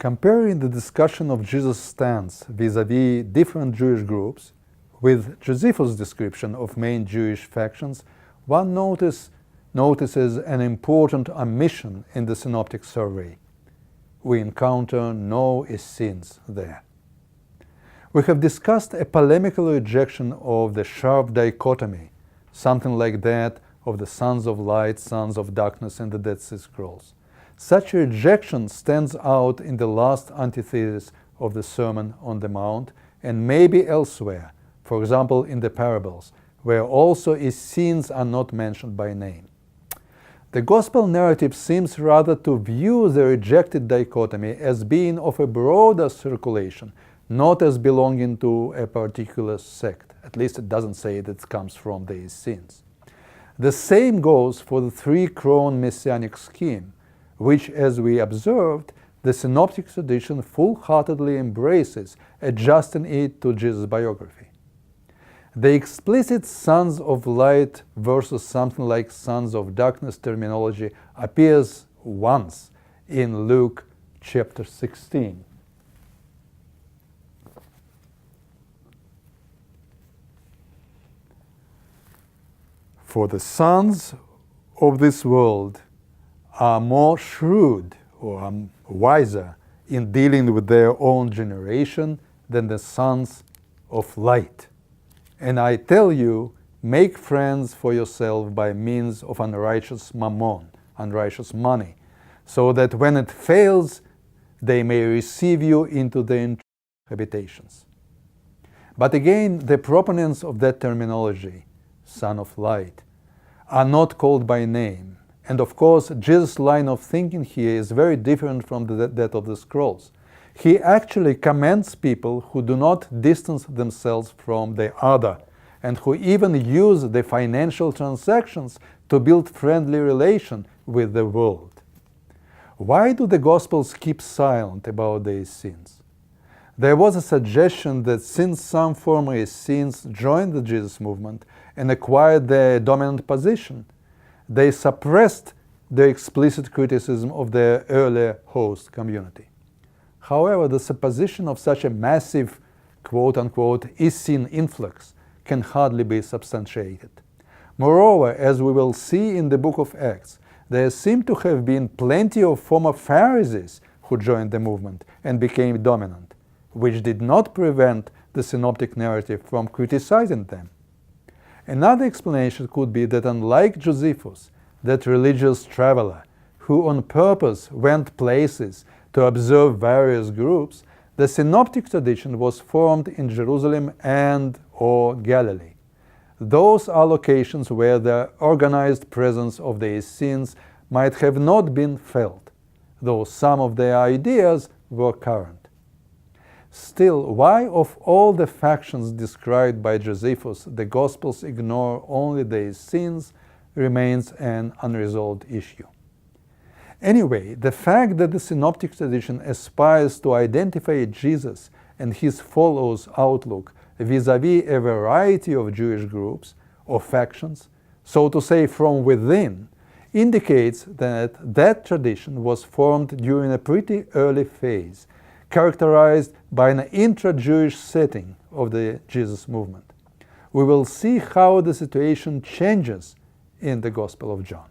Comparing the discussion of Jesus' stance vis-à-vis different Jewish groups with Josephus' description of main Jewish factions, one notices an important omission in the synoptic survey. We encounter no Essenes there. We have discussed a polemical rejection of the sharp dichotomy, something like that of the sons of light, sons of darkness in the Dead Sea Scrolls. Such a rejection stands out in the last antithesis of the Sermon on the Mount and maybe elsewhere, for example in the parables, where also Essenes are not mentioned by name. The Gospel narrative seems rather to view the rejected dichotomy as being of a broader circulation, not as belonging to a particular sect. At least it doesn't say that it comes from the Essenes. The same goes for the three-crown messianic scheme, which, as we observed, the synoptic tradition full-heartedly embraces, adjusting it to Jesus' biography. The explicit sons of light versus something like sons of darkness terminology appears once in Luke chapter 16. For the sons of this world are more shrewd or wiser in dealing with their own generation than the sons of light. And I tell you, make friends for yourself by means of unrighteous mammon, unrighteous money, so that when it fails, they may receive you into their habitations. But again, the proponents of that terminology, son of light, are not called by name. And of course, Jesus' line of thinking here is very different from that of the scrolls. He actually commends people who do not distance themselves from the other, and who even use the financial transactions to build friendly relation with the world. Why do the Gospels keep silent about these sins? There was a suggestion that since some former Essenes joined the Jesus movement and acquired their dominant position, they suppressed their explicit criticism of their earlier host community. However, the supposition of such a massive quote-unquote Essene influx can hardly be substantiated. Moreover, as we will see in the book of Acts, there seem to have been plenty of former Pharisees who joined the movement and became dominant, which did not prevent the synoptic narrative from criticizing them. Another explanation could be that unlike Josephus, that religious traveler who on purpose went places to observe various groups, the synoptic tradition was formed in Jerusalem and/or Galilee. Those are locations where the organized presence of the Essenes might have not been felt, though some of their ideas were current. Still, why of all the factions described by Josephus the Gospels ignore only the Essenes remains an unresolved issue. Anyway, the fact that the synoptic tradition aspires to identify Jesus and his followers' outlook vis-à-vis a variety of Jewish groups or factions, so to say from within, indicates that that tradition was formed during a pretty early phase, characterized by an intra-Jewish setting of the Jesus movement. We will see how the situation changes in the Gospel of John.